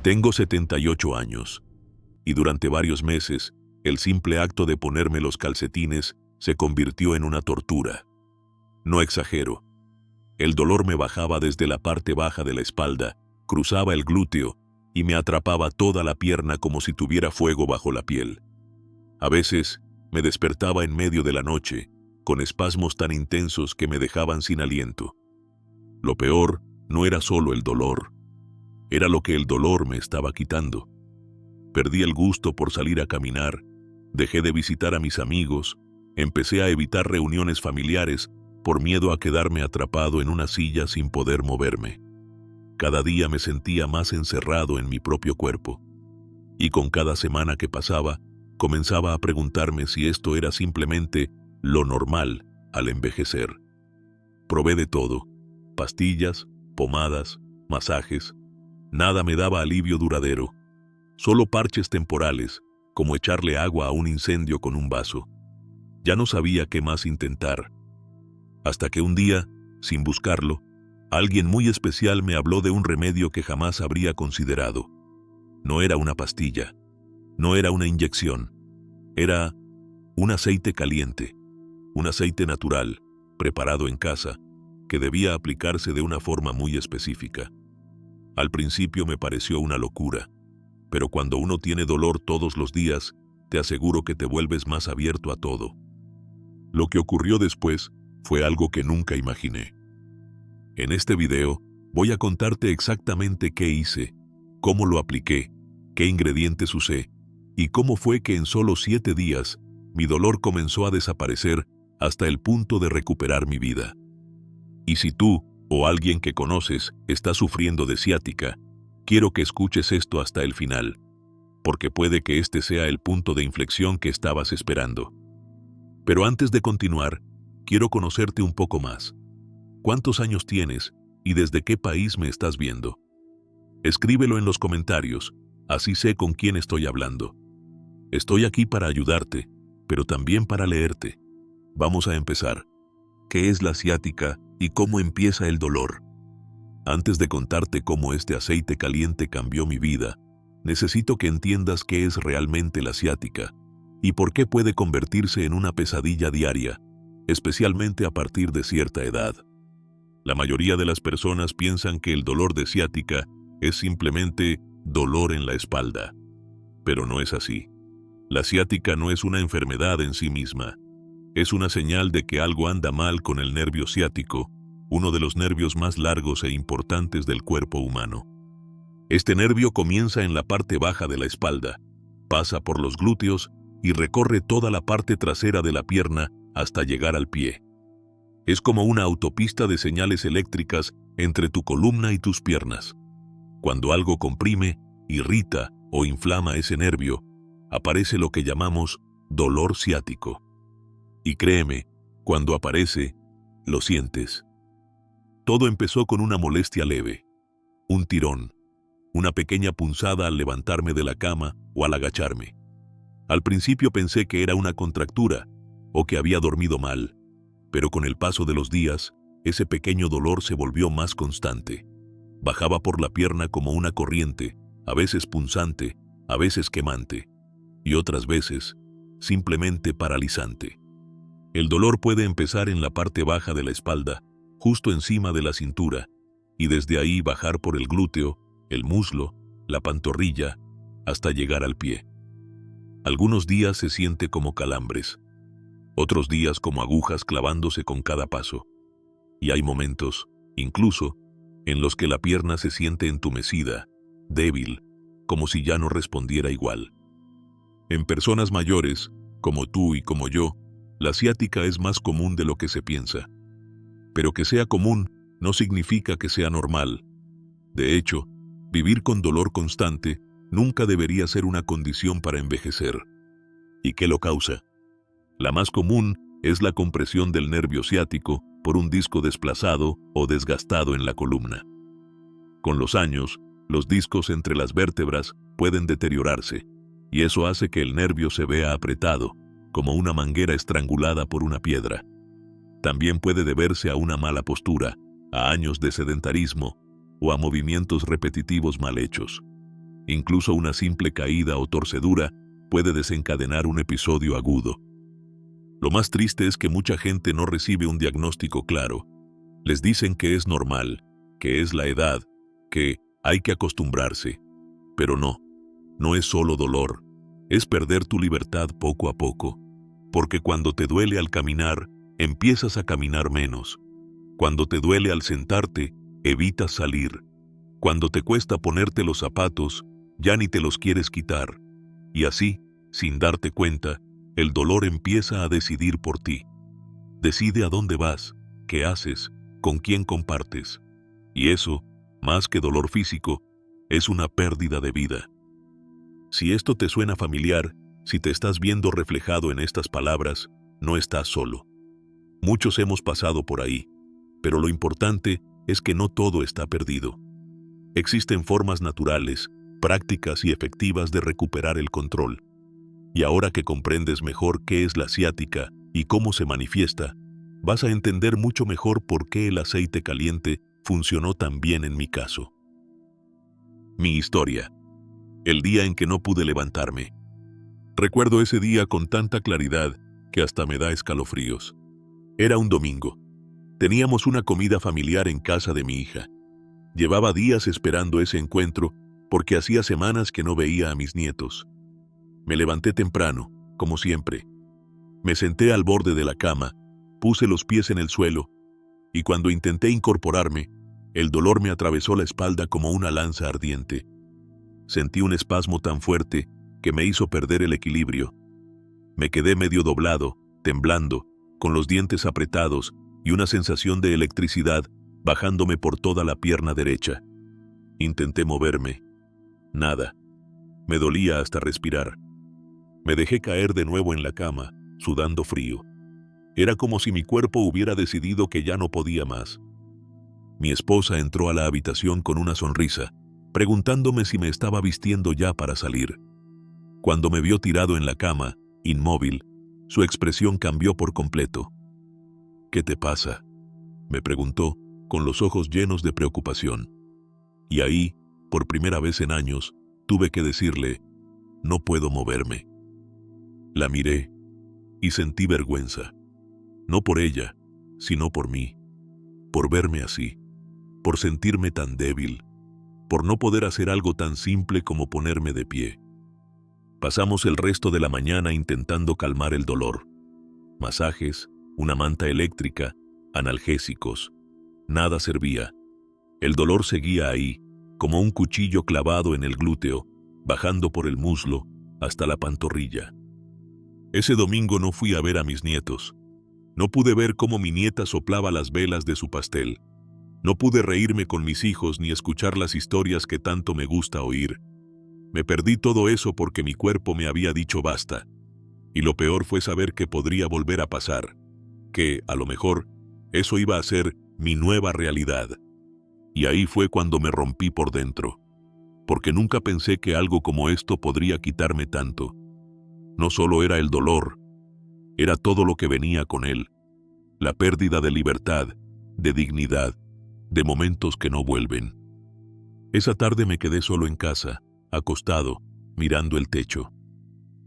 Tengo 78 años, y durante varios meses, el simple acto de ponerme los calcetines se convirtió en una tortura. No exagero. El dolor me bajaba desde la parte baja de la espalda, cruzaba el glúteo y me atrapaba toda la pierna como si tuviera fuego bajo la piel. A veces, me despertaba en medio de la noche, con espasmos tan intensos que me dejaban sin aliento. Lo peor no era solo el dolor, era lo que el dolor me estaba quitando. Perdí el gusto por salir a caminar, dejé de visitar a mis amigos, empecé a evitar reuniones familiares por miedo a quedarme atrapado en una silla sin poder moverme. Cada día me sentía más encerrado en mi propio cuerpo, y con cada semana que pasaba, comenzaba a preguntarme si esto era simplemente lo normal al envejecer. Probé de todo: pastillas, pomadas, masajes. Nada me daba alivio duradero, solo parches temporales, como echarle agua a un incendio con un vaso. Ya no sabía qué más intentar. Hasta que un día, sin buscarlo, alguien muy especial me habló de un remedio que jamás habría considerado. No era una pastilla, no era una inyección, era un aceite caliente, un aceite natural, preparado en casa, que debía aplicarse de una forma muy específica. Al principio me pareció una locura, pero cuando uno tiene dolor todos los días, te aseguro que te vuelves más abierto a todo. Lo que ocurrió después fue algo que nunca imaginé. En este video, voy a contarte exactamente qué hice, cómo lo apliqué, qué ingredientes usé, y cómo fue que en solo 7 días, mi dolor comenzó a desaparecer hasta el punto de recuperar mi vida. Y si tú, o alguien que conoces, está sufriendo de ciática, quiero que escuches esto hasta el final, porque puede que este sea el punto de inflexión que estabas esperando. Pero antes de continuar, quiero conocerte un poco más. ¿Cuántos años tienes y desde qué país me estás viendo? Escríbelo en los comentarios, así sé con quién estoy hablando. Estoy aquí para ayudarte, pero también para leerte. Vamos a empezar. ¿Qué es la ciática y cómo empieza el dolor? Antes de contarte cómo este aceite caliente cambió mi vida, necesito que entiendas qué es realmente la ciática y por qué puede convertirse en una pesadilla diaria, especialmente a partir de cierta edad. La mayoría de las personas piensan que el dolor de ciática es simplemente dolor en la espalda, pero no es así. La ciática no es una enfermedad en sí misma. Es una señal de que algo anda mal con el nervio ciático, uno de los nervios más largos e importantes del cuerpo humano. Este nervio comienza en la parte baja de la espalda, pasa por los glúteos y recorre toda la parte trasera de la pierna hasta llegar al pie. Es como una autopista de señales eléctricas entre tu columna y tus piernas. Cuando algo comprime, irrita o inflama ese nervio, aparece lo que llamamos dolor ciático. Y créeme, cuando aparece, lo sientes. Todo empezó con una molestia leve, un tirón, una pequeña punzada al levantarme de la cama o al agacharme. Al principio pensé que era una contractura o que había dormido mal, pero con el paso de los días, ese pequeño dolor se volvió más constante. Bajaba por la pierna como una corriente, a veces punzante, a veces quemante, y otras veces simplemente paralizante. El dolor puede empezar en la parte baja de la espalda, justo encima de la cintura, y desde ahí bajar por el glúteo, el muslo, la pantorrilla, hasta llegar al pie. Algunos días se siente como calambres, otros días como agujas clavándose con cada paso. Y hay momentos, incluso, en los que la pierna se siente entumecida, débil, como si ya no respondiera igual. En personas mayores, como tú y como yo, la ciática es más común de lo que se piensa. Pero que sea común no significa que sea normal. De hecho, vivir con dolor constante nunca debería ser una condición para envejecer. ¿Y qué lo causa? La más común es la compresión del nervio ciático por un disco desplazado o desgastado en la columna. Con los años, los discos entre las vértebras pueden deteriorarse, y eso hace que el nervio se vea apretado, como una manguera estrangulada por una piedra. También puede deberse a una mala postura, a años de sedentarismo o a movimientos repetitivos mal hechos. Incluso una simple caída o torcedura puede desencadenar un episodio agudo. Lo más triste es que mucha gente no recibe un diagnóstico claro. Les dicen que es normal, que es la edad, que hay que acostumbrarse. Pero no es solo dolor, es perder tu libertad poco a poco. Porque cuando te duele al caminar, empiezas a caminar menos. Cuando te duele al sentarte, evitas salir. Cuando te cuesta ponerte los zapatos, ya ni te los quieres quitar. Y así, sin darte cuenta, el dolor empieza a decidir por ti. Decide a dónde vas, qué haces, con quién compartes. Y eso, más que dolor físico, es una pérdida de vida. Si esto te suena familiar, si te estás viendo reflejado en estas palabras, no estás solo. Muchos hemos pasado por ahí, pero lo importante es que no todo está perdido. Existen formas naturales, prácticas y efectivas de recuperar el control. Y ahora que comprendes mejor qué es la ciática y cómo se manifiesta, vas a entender mucho mejor por qué el aceite caliente funcionó tan bien en mi caso. Mi historia. El día en que no pude levantarme. Recuerdo ese día con tanta claridad que hasta me da escalofríos. Era un domingo. Teníamos una comida familiar en casa de mi hija. Llevaba días esperando ese encuentro porque hacía semanas que no veía a mis nietos. Me levanté temprano, como siempre. Me senté al borde de la cama, puse los pies en el suelo, y cuando intenté incorporarme, el dolor me atravesó la espalda como una lanza ardiente. Sentí un espasmo tan fuerte que me hizo perder el equilibrio. Me quedé medio doblado, temblando, con los dientes apretados y una sensación de electricidad bajándome por toda la pierna derecha. Intenté moverme. Nada. Me dolía hasta respirar. Me dejé caer de nuevo en la cama, sudando frío. Era como si mi cuerpo hubiera decidido que ya no podía más. Mi esposa entró a la habitación con una sonrisa, preguntándome si me estaba vistiendo ya para salir. Cuando me vio tirado en la cama, inmóvil, su expresión cambió por completo. «¿Qué te pasa?», me preguntó, con los ojos llenos de preocupación. Y ahí, por primera vez en años, tuve que decirle: «No puedo moverme». La miré y sentí vergüenza. No por ella, sino por mí. Por verme así. Por sentirme tan débil. Por no poder hacer algo tan simple como ponerme de pie. Pasamos el resto de la mañana intentando calmar el dolor. Masajes, una manta eléctrica, analgésicos. Nada servía. El dolor seguía ahí, como un cuchillo clavado en el glúteo, bajando por el muslo hasta la pantorrilla. Ese domingo no fui a ver a mis nietos. No pude ver cómo mi nieta soplaba las velas de su pastel. No pude reírme con mis hijos ni escuchar las historias que tanto me gusta oír. Me perdí todo eso porque mi cuerpo me había dicho basta. Y lo peor fue saber que podría volver a pasar. Que, a lo mejor, eso iba a ser mi nueva realidad. Y ahí fue cuando me rompí por dentro. Porque nunca pensé que algo como esto podría quitarme tanto. No solo era el dolor, era todo lo que venía con él. La pérdida de libertad, de dignidad, de momentos que no vuelven. Esa tarde me quedé solo en casa, acostado, mirando el techo.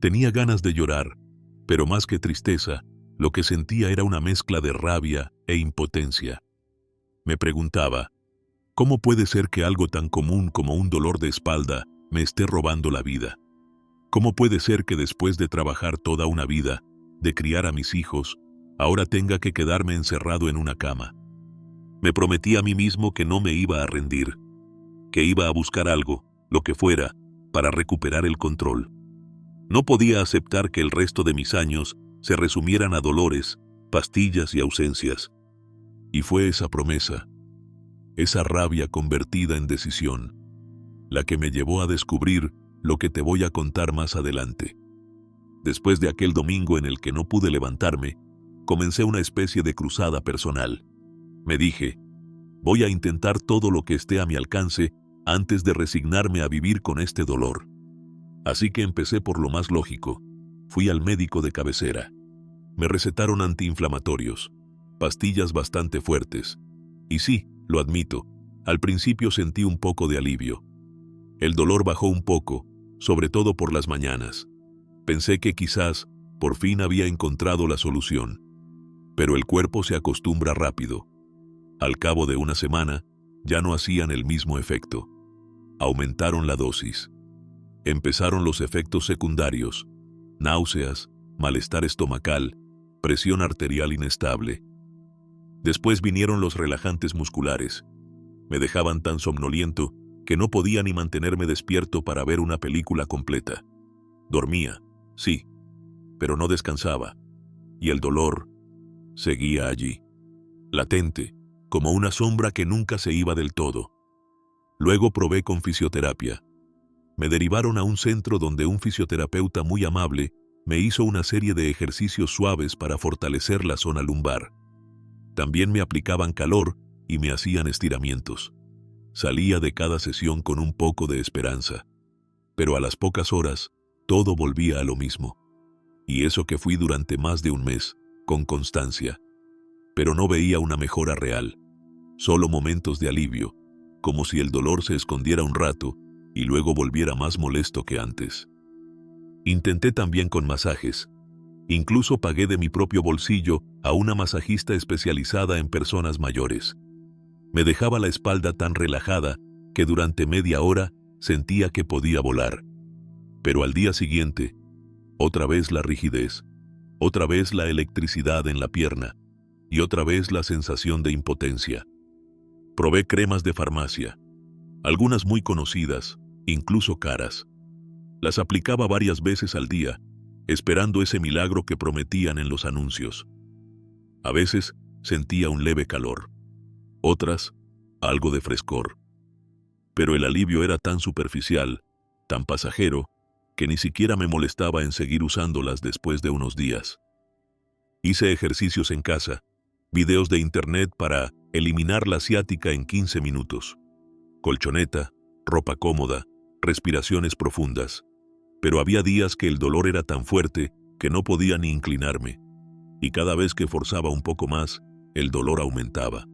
Tenía ganas de llorar, pero más que tristeza, lo que sentía era una mezcla de rabia e impotencia. Me preguntaba, ¿cómo puede ser que algo tan común como un dolor de espalda me esté robando la vida? ¿Cómo puede ser que después de trabajar toda una vida, de criar a mis hijos, ahora tenga que quedarme encerrado en una cama? Me prometí a mí mismo que no me iba a rendir, que iba a buscar algo, lo que fuera, para recuperar el control. No podía aceptar que el resto de mis años se resumieran a dolores, pastillas y ausencias. Y fue esa promesa, esa rabia convertida en decisión, la que me llevó a descubrir lo que te voy a contar más adelante. Después de aquel domingo en el que no pude levantarme, comencé una especie de cruzada personal. Me dije, voy a intentar todo lo que esté a mi alcance antes de resignarme a vivir con este dolor. Así que empecé por lo más lógico. Fui al médico de cabecera. Me recetaron antiinflamatorios, pastillas bastante fuertes. Y sí, lo admito, al principio sentí un poco de alivio. El dolor bajó un poco, sobre todo por las mañanas. Pensé que quizás por fin había encontrado la solución. Pero el cuerpo se acostumbra rápido. Al cabo de una semana, ya no hacían el mismo efecto. Aumentaron la dosis. Empezaron los efectos secundarios: náuseas, malestar estomacal, presión arterial inestable. Después vinieron los relajantes musculares. Me dejaban tan somnoliento que no podía ni mantenerme despierto para ver una película completa. Dormía, sí, pero no descansaba. Y el dolor seguía allí, latente, como una sombra que nunca se iba del todo. Luego probé con fisioterapia. Me derivaron a un centro donde un fisioterapeuta muy amable me hizo una serie de ejercicios suaves para fortalecer la zona lumbar. También me aplicaban calor y me hacían estiramientos. Salía de cada sesión con un poco de esperanza. Pero a las pocas horas, todo volvía a lo mismo. Y eso que fui durante más de un mes, con constancia. Pero no veía una mejora real. Solo momentos de alivio, como si el dolor se escondiera un rato y luego volviera más molesto que antes. Intenté también con masajes. Incluso pagué de mi propio bolsillo a una masajista especializada en personas mayores. Me dejaba la espalda tan relajada que durante media hora sentía que podía volar. Pero al día siguiente, otra vez la rigidez, otra vez la electricidad en la pierna y otra vez la sensación de impotencia. Probé cremas de farmacia, algunas muy conocidas, incluso caras. Las aplicaba varias veces al día, esperando ese milagro que prometían en los anuncios. A veces sentía un leve calor, otras, algo de frescor. Pero el alivio era tan superficial, tan pasajero, que ni siquiera me molestaba en seguir usándolas después de unos días. Hice ejercicios en casa, videos de internet para eliminar la ciática en 15 minutos. Colchoneta, ropa cómoda, respiraciones profundas. Pero había días que el dolor era tan fuerte que no podía ni inclinarme. Y cada vez que forzaba un poco más, el dolor aumentaba.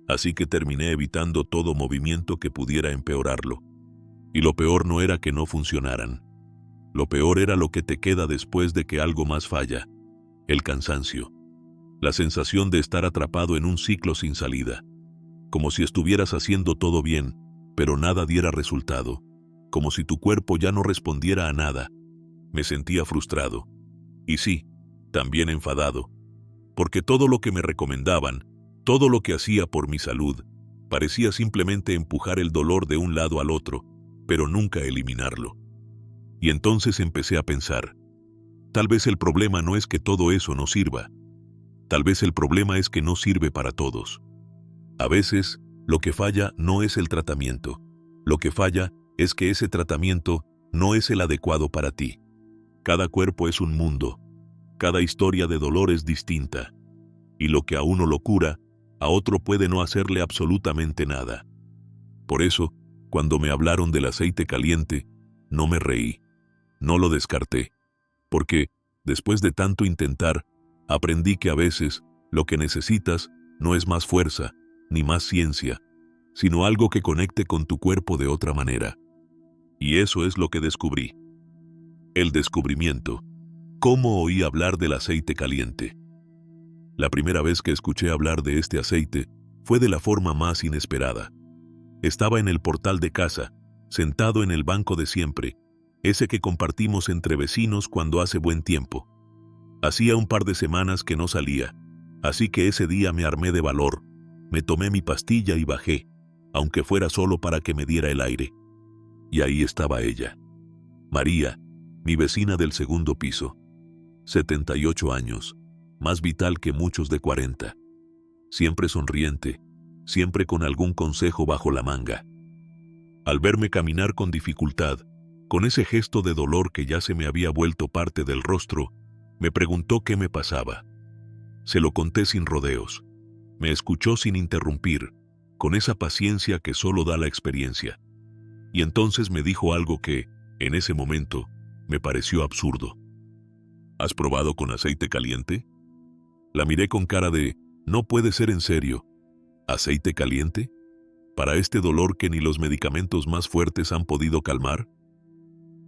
Así que terminé evitando todo movimiento que pudiera empeorarlo. Y lo peor no era que no funcionaran. Lo peor era lo que te queda después de que algo más falla: el cansancio. La sensación de estar atrapado en un ciclo sin salida. Como si estuvieras haciendo todo bien, pero nada diera resultado. Como si tu cuerpo ya no respondiera a nada. Me sentía frustrado. Y sí, también enfadado. Porque todo lo que me recomendaban, todo lo que hacía por mi salud, parecía simplemente empujar el dolor de un lado al otro, pero nunca eliminarlo. Y entonces empecé a pensar: tal vez el problema no es que todo eso no sirva. Tal vez el problema es que no sirve para todos. A veces, lo que falla no es el tratamiento. Lo que falla es que ese tratamiento no es el adecuado para ti. Cada cuerpo es un mundo. Cada historia de dolor es distinta. Y lo que a uno lo cura, a otro puede no hacerle absolutamente nada. Por eso, cuando me hablaron del aceite caliente, no me reí. No lo descarté. Porque, después de tanto intentar, aprendí que a veces lo que necesitas no es más fuerza, ni más ciencia, sino algo que conecte con tu cuerpo de otra manera. Y eso es lo que descubrí. El descubrimiento. ¿Cómo oí hablar del aceite caliente? La primera vez que escuché hablar de este aceite fue de la forma más inesperada. Estaba en el portal de casa, sentado en el banco de siempre, ese que compartimos entre vecinos cuando hace buen tiempo. Hacía un par de semanas que no salía, así que ese día me armé de valor, me tomé mi pastilla y bajé, aunque fuera solo para que me diera el aire. Y ahí estaba ella, María, mi vecina del segundo piso, 78 años, más vital que muchos de 40. Siempre sonriente, siempre con algún consejo bajo la manga. Al verme caminar con dificultad, con ese gesto de dolor que ya se me había vuelto parte del rostro, me preguntó qué me pasaba. Se lo conté sin rodeos. Me escuchó sin interrumpir, con esa paciencia que solo da la experiencia. Y entonces me dijo algo que, en ese momento, me pareció absurdo. ¿Has probado con aceite caliente? La miré con cara de: no puede ser en serio. ¿Aceite caliente? ¿Para este dolor que ni los medicamentos más fuertes han podido calmar?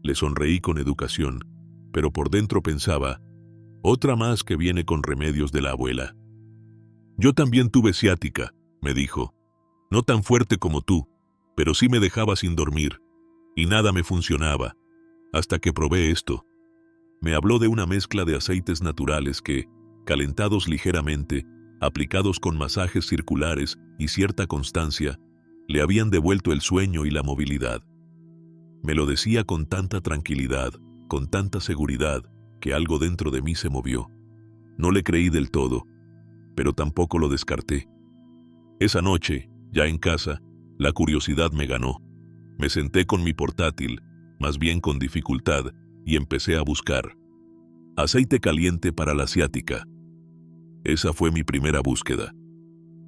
Le sonreí con educación, pero por dentro pensaba, otra más que viene con remedios de la abuela. Yo también tuve ciática, me dijo. No tan fuerte como tú, pero sí me dejaba sin dormir, y nada me funcionaba, hasta que probé esto. Me habló de una mezcla de aceites naturales que, calentados ligeramente, aplicados con masajes circulares y cierta constancia, le habían devuelto el sueño y la movilidad. Me lo decía con tanta tranquilidad, con tanta seguridad, que algo dentro de mí se movió. No le creí del todo, pero tampoco lo descarté. Esa noche, ya en casa, la curiosidad me ganó. Me senté con mi portátil, más bien con dificultad, y empecé a buscar. Aceite caliente para la ciática. Esa fue mi primera búsqueda.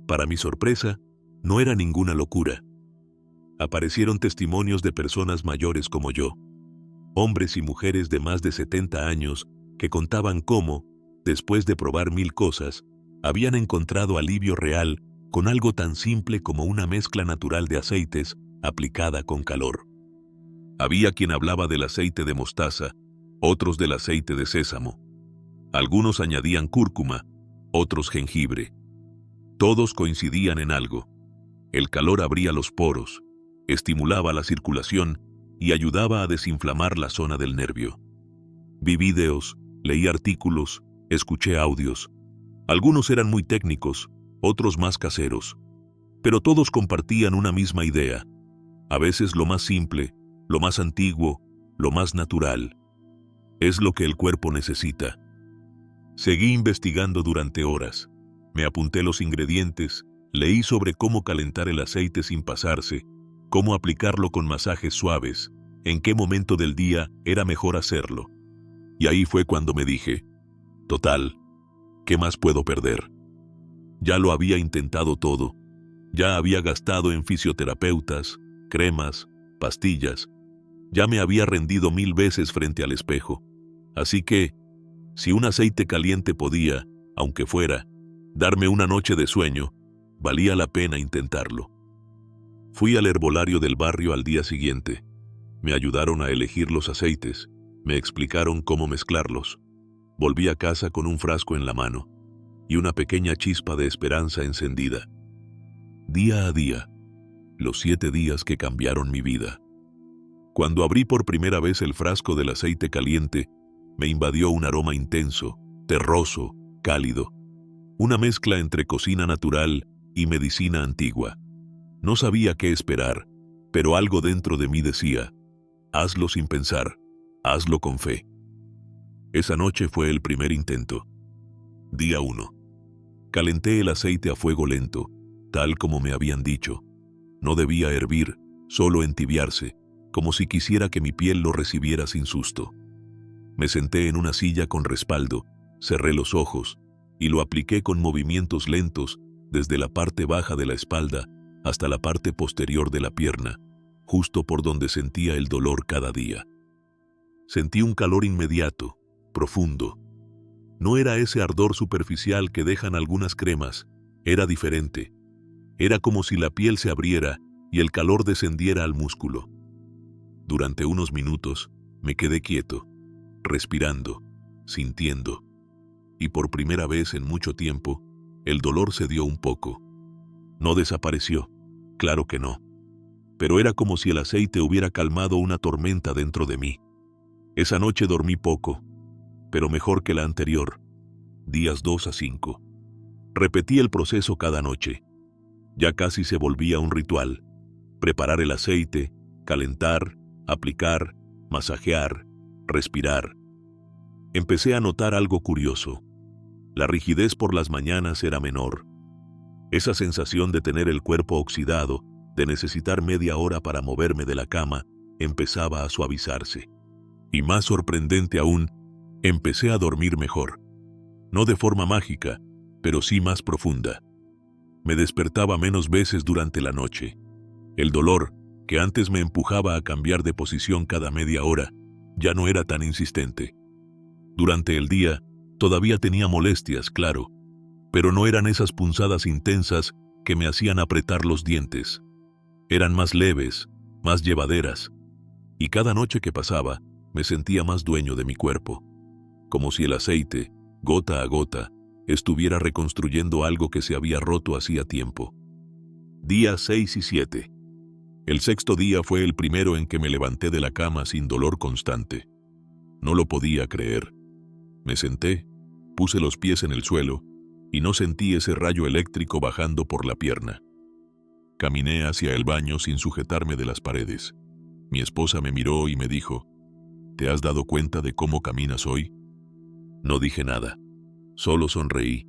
Para mi sorpresa, no era ninguna locura. Aparecieron testimonios de personas mayores como yo, hombres y mujeres de más de 70 años que contaban cómo, después de probar 1000 cosas, habían encontrado alivio real con algo tan simple como una mezcla natural de aceites aplicada con calor. Había quien hablaba del aceite de mostaza, otros del aceite de sésamo. Algunos añadían cúrcuma, otros jengibre. Todos coincidían en algo. El calor abría los poros, estimulaba la circulación y ayudaba a desinflamar la zona del nervio. Vi videos, leí artículos, escuché audios. Algunos eran muy técnicos, otros más caseros, pero todos compartían una misma idea. A veces lo más simple, lo más antiguo, lo más natural. Es lo que el cuerpo necesita. Seguí investigando durante horas. Me apunté los ingredientes, leí sobre cómo calentar el aceite sin pasarse, cómo aplicarlo con masajes suaves, en qué momento del día era mejor hacerlo. Y ahí fue cuando me dije, total, ¿qué más puedo perder? Ya lo había intentado todo. Ya había gastado en fisioterapeutas, cremas, pastillas. Ya me había rendido 1000 veces frente al espejo. Así que, si un aceite caliente podía, aunque fuera, darme una noche de sueño, valía la pena intentarlo. Fui al herbolario del barrio al día siguiente. Me ayudaron a elegir los aceites, me explicaron cómo mezclarlos. Volví a casa con un frasco en la mano y una pequeña chispa de esperanza encendida. Día a día, los 7 días que cambiaron mi vida. Cuando abrí por primera vez el frasco del aceite caliente, me invadió un aroma intenso, terroso, cálido. Una mezcla entre cocina natural y medicina antigua. No sabía qué esperar, pero algo dentro de mí decía, hazlo sin pensar, hazlo con fe. Esa noche fue el primer intento. Día 1. Calenté el aceite a fuego lento, tal como me habían dicho. No debía hervir, solo entibiarse, como si quisiera que mi piel lo recibiera sin susto. Me senté en una silla con respaldo, cerré los ojos y lo apliqué con movimientos lentos desde la parte baja de la espalda hasta la parte posterior de la pierna, justo por donde sentía el dolor cada día. Sentí un calor inmediato, profundo. No era ese ardor superficial que dejan algunas cremas, era diferente. Era como si la piel se abriera y el calor descendiera al músculo. Durante unos minutos me quedé quieto, respirando, sintiendo. Y por primera vez en mucho tiempo, el dolor cedió un poco. No desapareció, claro que no. Pero era como si el aceite hubiera calmado una tormenta dentro de mí. Esa noche dormí poco, pero mejor que la anterior, días 2 a 5. Repetí el proceso cada noche. Ya casi se volvía un ritual. Preparar el aceite, calentar, aplicar, masajear, respirar. Empecé a notar algo curioso. La rigidez por las mañanas era menor. Esa sensación de tener el cuerpo oxidado, de necesitar media hora para moverme de la cama, empezaba a suavizarse. Y más sorprendente aún, empecé a dormir mejor. No de forma mágica, pero sí más profunda. Me despertaba menos veces durante la noche. El dolor, que antes me empujaba a cambiar de posición cada media hora, ya no era tan insistente. Durante el día, todavía tenía molestias, claro, pero no eran esas punzadas intensas que me hacían apretar los dientes. Eran más leves, más llevaderas, y cada noche que pasaba me sentía más dueño de mi cuerpo, como si el aceite, gota a gota, estuviera reconstruyendo algo que se había roto hacía tiempo. Días 6 y 7. El sexto día fue el primero en que me levanté de la cama sin dolor constante. No lo podía creer. Me senté, puse los pies en el suelo y no sentí ese rayo eléctrico bajando por la pierna. Caminé hacia el baño sin sujetarme de las paredes. Mi esposa me miró y me dijo, ¿te has dado cuenta de cómo caminas hoy? No dije nada, solo sonreí.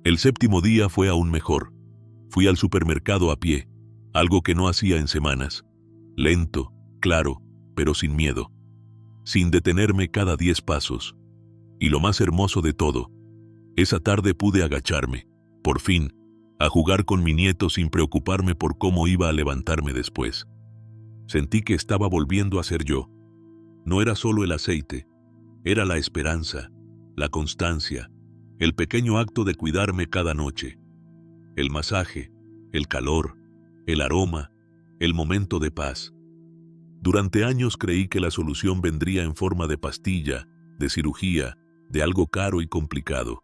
El séptimo día fue aún mejor. Fui al supermercado a pie, algo que no hacía en semanas. Lento, claro, pero sin miedo. Sin detenerme cada 10 pasos. Y lo más hermoso de todo, esa tarde pude agacharme, por fin, a jugar con mi nieto sin preocuparme por cómo iba a levantarme después. Sentí que estaba volviendo a ser yo. No era solo el aceite, era la esperanza, la constancia, el pequeño acto de cuidarme cada noche. El masaje, el calor, el aroma, el momento de paz. Durante años creí que la solución vendría en forma de pastilla, de cirugía, de algo caro y complicado.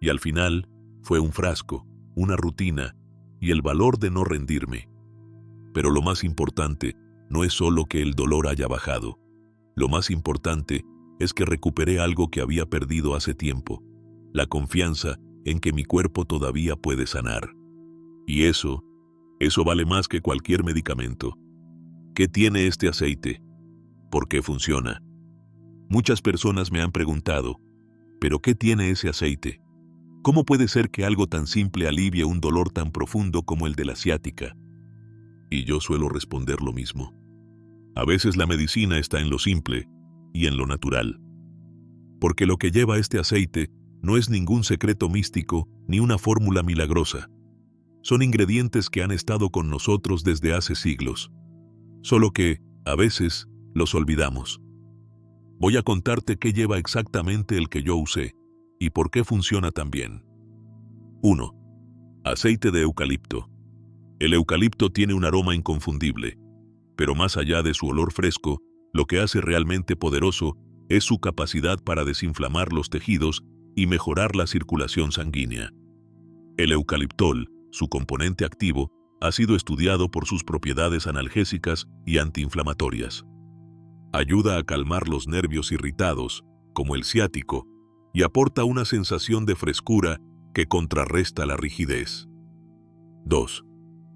Y al final, fue un frasco, una rutina y el valor de no rendirme. Pero lo más importante no es solo que el dolor haya bajado. Lo más importante es que recuperé algo que había perdido hace tiempo, la confianza en que mi cuerpo todavía puede sanar. Y eso vale más que cualquier medicamento. ¿Qué tiene este aceite? ¿Por qué funciona? Muchas personas me han preguntado, ¿pero qué tiene ese aceite? ¿Cómo puede ser que algo tan simple alivie un dolor tan profundo como el de la ciática? Y yo suelo responder lo mismo. A veces la medicina está en lo simple y en lo natural. Porque lo que lleva este aceite no es ningún secreto místico ni una fórmula milagrosa. Son ingredientes que han estado con nosotros desde hace siglos. Solo que, a veces, los olvidamos. Voy a contarte qué lleva exactamente el que yo usé y por qué funciona tan bien. 1. Aceite de eucalipto. El eucalipto tiene un aroma inconfundible, pero más allá de su olor fresco, lo que hace realmente poderoso es su capacidad para desinflamar los tejidos y mejorar la circulación sanguínea. El eucaliptol, su componente activo, ha sido estudiado por sus propiedades analgésicas y antiinflamatorias. Ayuda a calmar los nervios irritados, como el ciático, y aporta una sensación de frescura que contrarresta la rigidez. 2.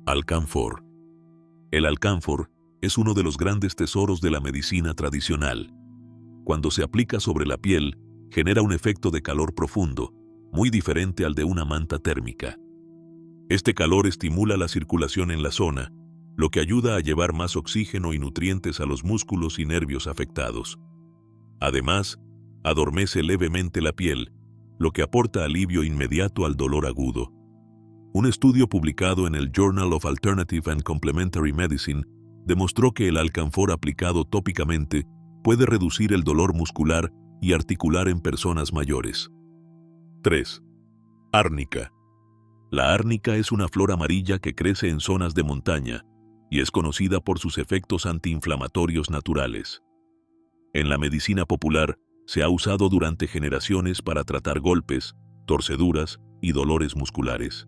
Alcanfor. El alcanfor es uno de los grandes tesoros de la medicina tradicional. Cuando se aplica sobre la piel, genera un efecto de calor profundo, muy diferente al de una manta térmica. Este calor estimula la circulación en la zona, lo que ayuda a llevar más oxígeno y nutrientes a los músculos y nervios afectados. Además, adormece levemente la piel, lo que aporta alivio inmediato al dolor agudo. Un estudio publicado en el Journal of Alternative and Complementary Medicine demostró que el alcanfor aplicado tópicamente puede reducir el dolor muscular y articular en personas mayores. 3. Árnica. La árnica es una flor amarilla que crece en zonas de montaña y es conocida por sus efectos antiinflamatorios naturales. En la medicina popular, se ha usado durante generaciones para tratar golpes, torceduras y dolores musculares.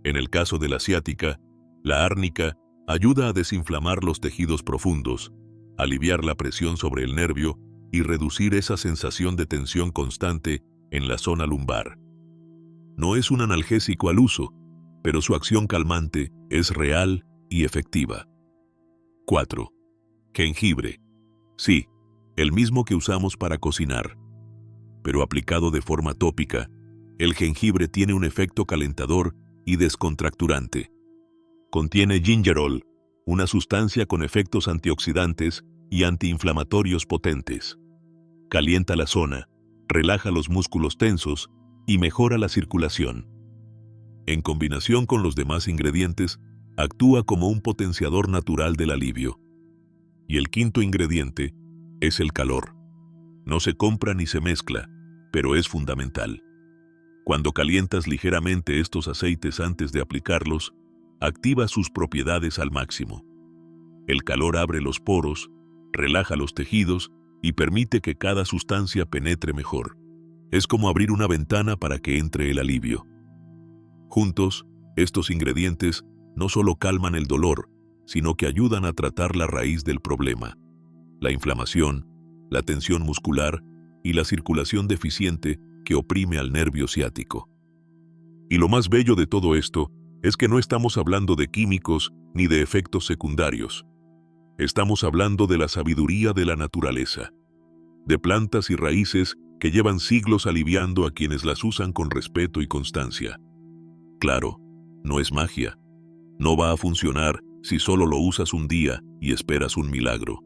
En el caso de la ciática, la árnica ayuda a desinflamar los tejidos profundos, aliviar la presión sobre el nervio y reducir esa sensación de tensión constante en la zona lumbar. No es un analgésico al uso, pero su acción calmante es real y efectiva. 4. Jengibre. Sí, el mismo que usamos para cocinar. Pero aplicado de forma tópica, el jengibre tiene un efecto calentador y descontracturante. Contiene gingerol, una sustancia con efectos antioxidantes y antiinflamatorios potentes. Calienta la zona, relaja los músculos tensos y mejora la circulación. En combinación con los demás ingredientes, actúa como un potenciador natural del alivio. Y el quinto ingrediente es el calor. No se compra ni se mezcla, pero es fundamental. Cuando calientas ligeramente estos aceites antes de aplicarlos, activa sus propiedades al máximo. El calor abre los poros, relaja los tejidos y permite que cada sustancia penetre mejor. Es como abrir una ventana para que entre el alivio. Juntos, estos ingredientes no solo calman el dolor, sino que ayudan a tratar la raíz del problema: la inflamación, la tensión muscular y la circulación deficiente que oprime al nervio ciático. Y lo más bello de todo esto es que no estamos hablando de químicos ni de efectos secundarios. Estamos hablando de la sabiduría de la naturaleza, de plantas y raíces que llevan siglos aliviando a quienes las usan con respeto y constancia. Claro, no es magia. No va a funcionar si solo lo usas un día y esperas un milagro.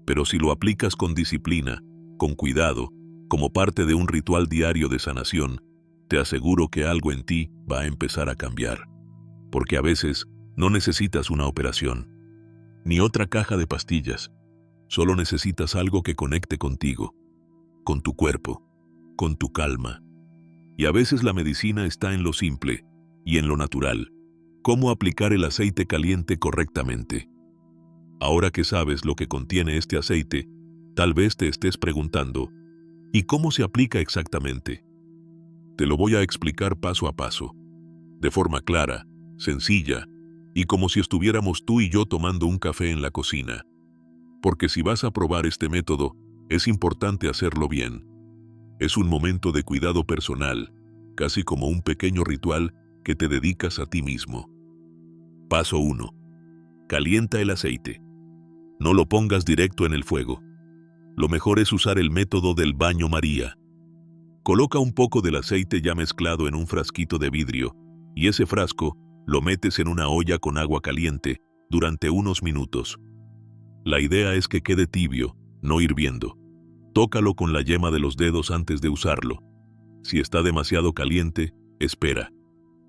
Pero si lo aplicas con disciplina, con cuidado, como parte de un ritual diario de sanación, te aseguro que algo en ti va a empezar a cambiar. Porque a veces no necesitas una operación, ni otra caja de pastillas. Solo necesitas algo que conecte contigo, con tu cuerpo, con tu calma. Y a veces la medicina está en lo simple y en lo natural. Cómo aplicar el aceite caliente correctamente. Ahora que sabes lo que contiene este aceite, tal vez te estés preguntando, ¿y cómo se aplica exactamente? Te lo voy a explicar paso a paso, de forma clara, sencilla, y como si estuviéramos tú y yo tomando un café en la cocina. Porque si vas a probar este método, es importante hacerlo bien. Es un momento de cuidado personal, casi como un pequeño ritual que te dedicas a ti mismo. Paso 1. Calienta el aceite. No lo pongas directo en el fuego. Lo mejor es usar el método del baño María. Coloca un poco del aceite ya mezclado en un frasquito de vidrio, y ese frasco lo metes en una olla con agua caliente durante unos minutos. La idea es que quede tibio, no hirviendo. Tócalo con la yema de los dedos antes de usarlo. Si está demasiado caliente, espera.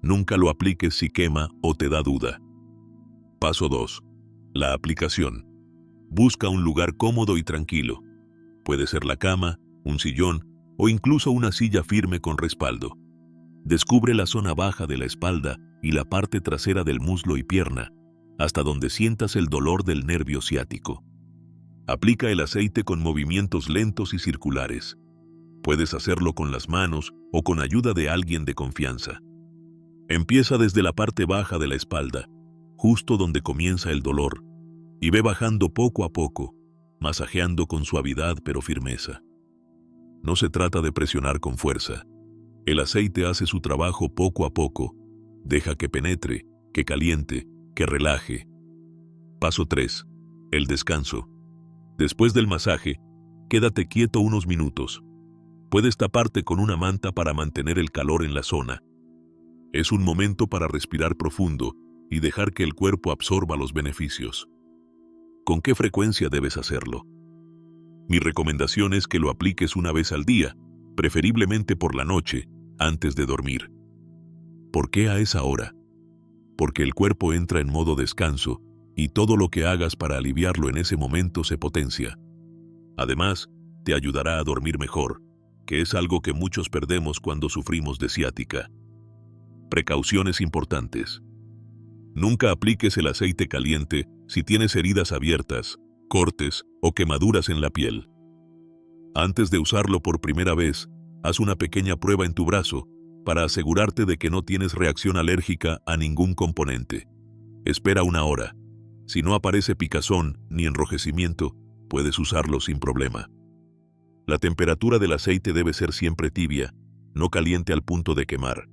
Nunca lo apliques si quema o te da duda. Paso 2. La aplicación. Busca un lugar cómodo y tranquilo. Puede ser la cama, un sillón o incluso una silla firme con respaldo. Descubre la zona baja de la espalda y la parte trasera del muslo y pierna, hasta donde sientas el dolor del nervio ciático. Aplica el aceite con movimientos lentos y circulares. Puedes hacerlo con las manos o con ayuda de alguien de confianza. Empieza desde la parte baja de la espalda, justo donde comienza el dolor, y ve bajando poco a poco, masajeando con suavidad pero firmeza. No se trata de presionar con fuerza. El aceite hace su trabajo poco a poco. Deja que penetre, que caliente, que relaje. Paso 3. El descanso. Después del masaje, quédate quieto unos minutos. Puedes taparte con una manta para mantener el calor en la zona. Es un momento para respirar profundo y dejar que el cuerpo absorba los beneficios. ¿Con qué frecuencia debes hacerlo? Mi recomendación es que lo apliques una vez al día, preferiblemente por la noche, antes de dormir. ¿Por qué a esa hora? Porque el cuerpo entra en modo descanso y todo lo que hagas para aliviarlo en ese momento se potencia. Además, te ayudará a dormir mejor, que es algo que muchos perdemos cuando sufrimos de ciática. Precauciones importantes. Nunca apliques el aceite caliente si tienes heridas abiertas, cortes o quemaduras en la piel. Antes de usarlo por primera vez, haz una pequeña prueba en tu brazo para asegurarte de que no tienes reacción alérgica a ningún componente. Espera una hora. Si no aparece picazón ni enrojecimiento, puedes usarlo sin problema. La temperatura del aceite debe ser siempre tibia, no caliente al punto de quemar.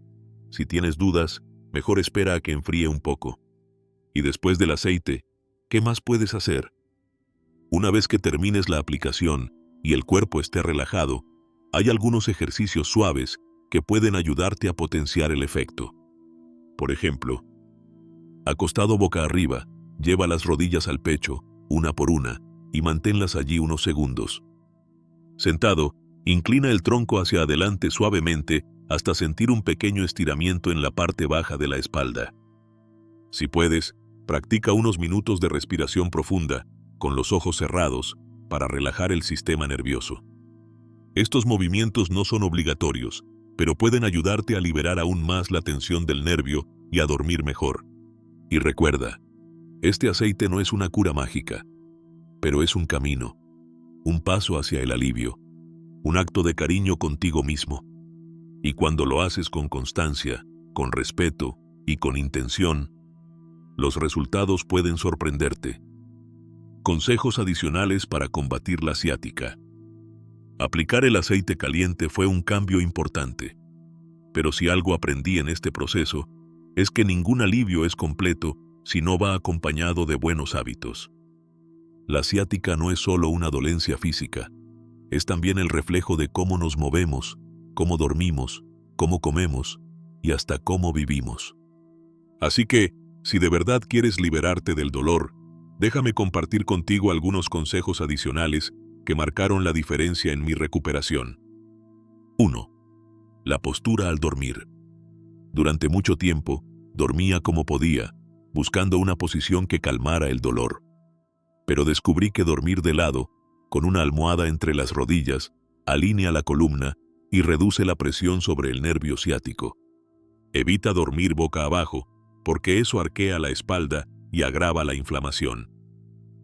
Si tienes dudas, mejor espera a que enfríe un poco. Y después del aceite, ¿qué más puedes hacer? Una vez que termines la aplicación y el cuerpo esté relajado, hay algunos ejercicios suaves que pueden ayudarte a potenciar el efecto. Por ejemplo, acostado boca arriba, lleva las rodillas al pecho, una por una, y manténlas allí unos segundos. Sentado, inclina el tronco hacia adelante suavemente hasta sentir un pequeño estiramiento en la parte baja de la espalda. Si puedes, practica unos minutos de respiración profunda, con los ojos cerrados, para relajar el sistema nervioso. Estos movimientos no son obligatorios, pero pueden ayudarte a liberar aún más la tensión del nervio y a dormir mejor. Y recuerda, este aceite no es una cura mágica, pero es un camino, un paso hacia el alivio, un acto de cariño contigo mismo. Y cuando lo haces con constancia, con respeto y con intención, los resultados pueden sorprenderte. Consejos adicionales para combatir la ciática. Aplicar el aceite caliente fue un cambio importante. Pero si algo aprendí en este proceso, es que ningún alivio es completo si no va acompañado de buenos hábitos. La ciática no es solo una dolencia física, es también el reflejo de cómo nos movemos, cómo dormimos, cómo comemos y hasta cómo vivimos. Así que, si de verdad quieres liberarte del dolor, déjame compartir contigo algunos consejos adicionales que marcaron la diferencia en mi recuperación. 1. La postura al dormir. Durante mucho tiempo, dormía como podía, buscando una posición que calmara el dolor. Pero descubrí que dormir de lado, con una almohada entre las rodillas, alinea la columna y reduce la presión sobre el nervio ciático. Evita dormir boca abajo, porque eso arquea la espalda y agrava la inflamación.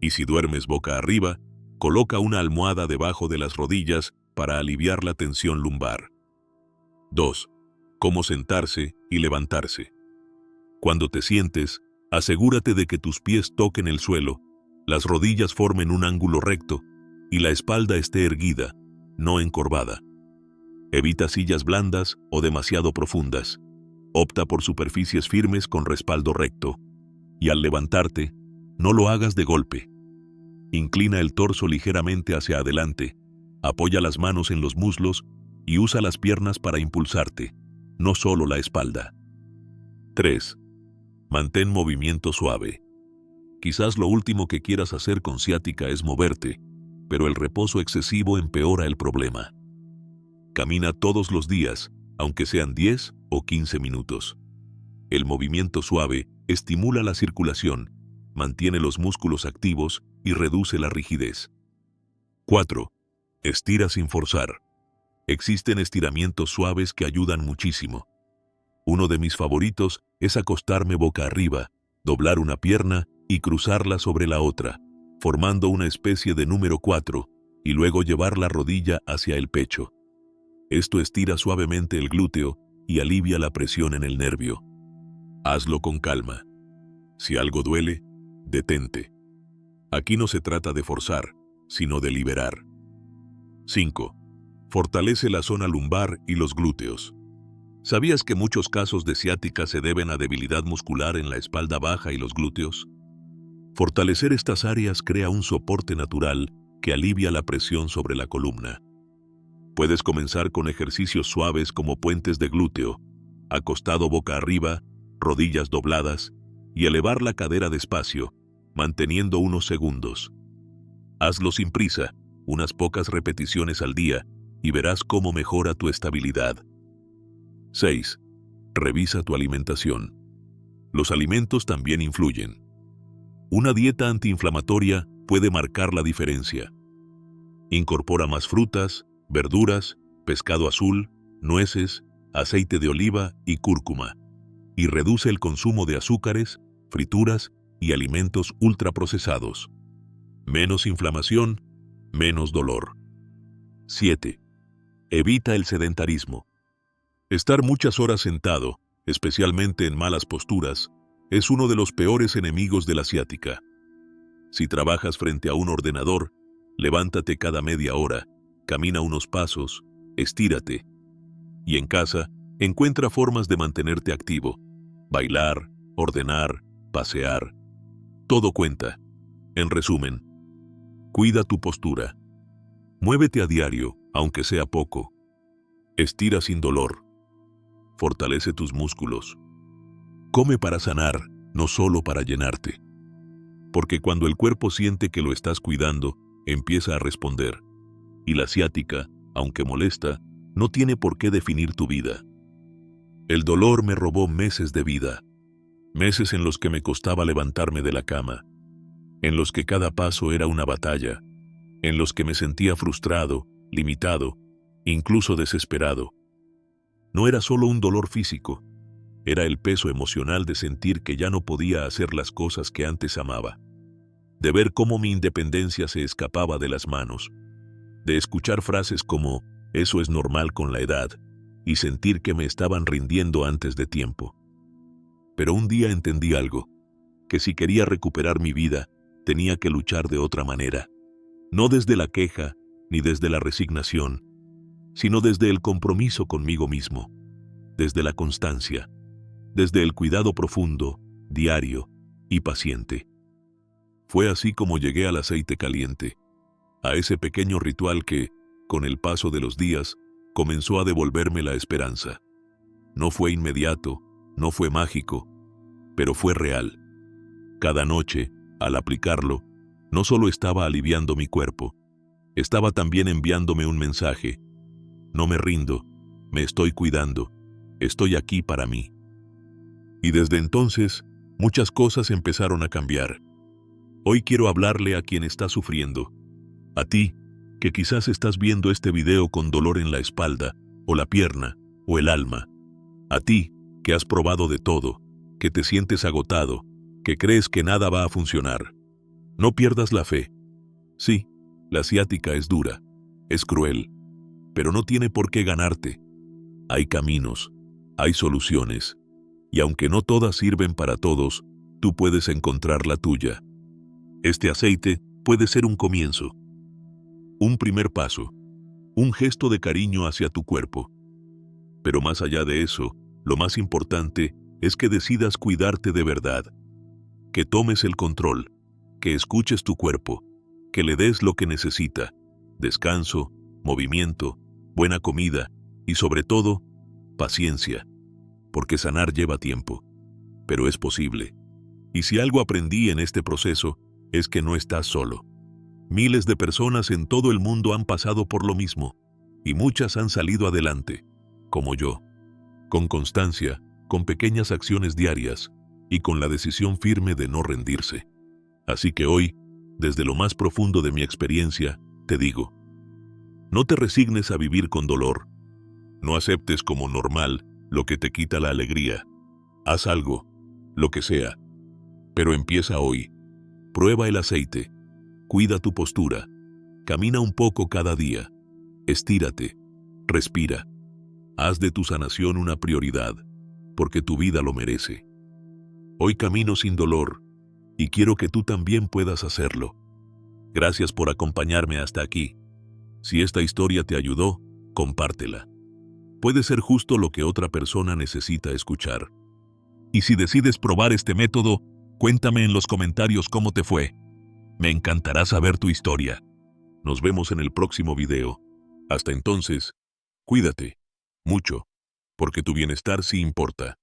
Y si duermes boca arriba, coloca una almohada debajo de las rodillas para aliviar la tensión lumbar. 2. Cómo sentarse y levantarse. Cuando te sientes, asegúrate de que tus pies toquen el suelo, las rodillas formen un ángulo recto y la espalda esté erguida, no encorvada. Evita sillas blandas o demasiado profundas. Opta por superficies firmes con respaldo recto. Y al levantarte, no lo hagas de golpe. Inclina el torso ligeramente hacia adelante, apoya las manos en los muslos y usa las piernas para impulsarte, no solo la espalda. 3. Mantén movimiento suave. Quizás lo último que quieras hacer con ciática es moverte, pero el reposo excesivo empeora el problema. Camina todos los días, aunque sean 10 o 15 minutos. El movimiento suave estimula la circulación, mantiene los músculos activos y reduce la rigidez. 4. Estira sin forzar. Existen estiramientos suaves que ayudan muchísimo. Uno de mis favoritos es acostarme boca arriba, doblar una pierna y cruzarla sobre la otra, formando una especie de número 4, y luego llevar la rodilla hacia el pecho. Esto estira suavemente el glúteo y alivia la presión en el nervio. Hazlo con calma. Si algo duele, detente. Aquí no se trata de forzar, sino de liberar. 5. Fortalece la zona lumbar y los glúteos. ¿Sabías que muchos casos de ciática se deben a debilidad muscular en la espalda baja y los glúteos? Fortalecer estas áreas crea un soporte natural que alivia la presión sobre la columna. Puedes comenzar con ejercicios suaves como puentes de glúteo, acostado boca arriba, rodillas dobladas, y elevar la cadera despacio, manteniendo unos segundos. Hazlo sin prisa, unas pocas repeticiones al día, y verás cómo mejora tu estabilidad. 6. Revisa tu alimentación. Los alimentos también influyen. Una dieta antiinflamatoria puede marcar la diferencia. Incorpora más frutas, verduras, pescado azul, nueces, aceite de oliva y cúrcuma, y reduce el consumo de azúcares, frituras y alimentos ultraprocesados. Menos inflamación, menos dolor. 7. Evita el sedentarismo. Estar muchas horas sentado, especialmente en malas posturas, es uno de los peores enemigos de la ciática. Si trabajas frente a un ordenador, levántate cada media hora, camina unos pasos, estírate. Y en casa, encuentra formas de mantenerte activo. Bailar, ordenar, pasear. Todo cuenta. En resumen, cuida tu postura. Muévete a diario, aunque sea poco. Estira sin dolor. Fortalece tus músculos. Come para sanar, no solo para llenarte. Porque cuando el cuerpo siente que lo estás cuidando, empieza a responder. Y la ciática, aunque molesta, no tiene por qué definir tu vida. El dolor me robó meses de vida. Meses en los que me costaba levantarme de la cama. En los que cada paso era una batalla. En los que me sentía frustrado, limitado, incluso desesperado. No era solo un dolor físico. Era el peso emocional de sentir que ya no podía hacer las cosas que antes amaba, de ver cómo mi independencia se escapaba de las manos, de escuchar frases como «eso es normal con la edad» y sentir que me estaban rindiendo antes de tiempo. Pero un día entendí algo, que si quería recuperar mi vida, tenía que luchar de otra manera, no desde la queja ni desde la resignación, sino desde el compromiso conmigo mismo, desde la constancia, desde el cuidado profundo, diario y paciente. Fue así como llegué al aceite caliente, a ese pequeño ritual que, con el paso de los días, comenzó a devolverme la esperanza. No fue inmediato, no fue mágico, pero fue real. Cada noche, al aplicarlo, no solo estaba aliviando mi cuerpo, estaba también enviándome un mensaje. No me rindo, me estoy cuidando, estoy aquí para mí. Y desde entonces, muchas cosas empezaron a cambiar. Hoy quiero hablarle a quien está sufriendo, a ti, que quizás estás viendo este video con dolor en la espalda, o la pierna, o el alma. A ti, que has probado de todo, que te sientes agotado, que crees que nada va a funcionar. No pierdas la fe. Sí, la ciática es dura, es cruel, pero no tiene por qué ganarte. Hay caminos, hay soluciones, y aunque no todas sirven para todos, tú puedes encontrar la tuya. Este aceite puede ser un comienzo, un primer paso, un gesto de cariño hacia tu cuerpo. Pero más allá de eso, lo más importante es que decidas cuidarte de verdad, que tomes el control, que escuches tu cuerpo, que le des lo que necesita, descanso, movimiento, buena comida y sobre todo, paciencia, porque sanar lleva tiempo, pero es posible. Y si algo aprendí en este proceso, es que no estás solo. Miles de personas en todo el mundo han pasado por lo mismo, y muchas han salido adelante, como yo, con constancia, con pequeñas acciones diarias, y con la decisión firme de no rendirse. Así que hoy, desde lo más profundo de mi experiencia, te digo, no te resignes a vivir con dolor, no aceptes como normal lo que te quita la alegría. Haz algo, lo que sea, pero empieza hoy. Prueba el aceite, cuida tu postura, camina un poco cada día, estírate, respira, haz de tu sanación una prioridad, porque tu vida lo merece. Hoy camino sin dolor, y quiero que tú también puedas hacerlo. Gracias por acompañarme hasta aquí. Si esta historia te ayudó, compártela. Puede ser justo lo que otra persona necesita escuchar. Y si decides probar este método, cuéntame en los comentarios cómo te fue. Me encantará saber tu historia. Nos vemos en el próximo video. Hasta entonces, cuídate mucho, porque tu bienestar sí importa.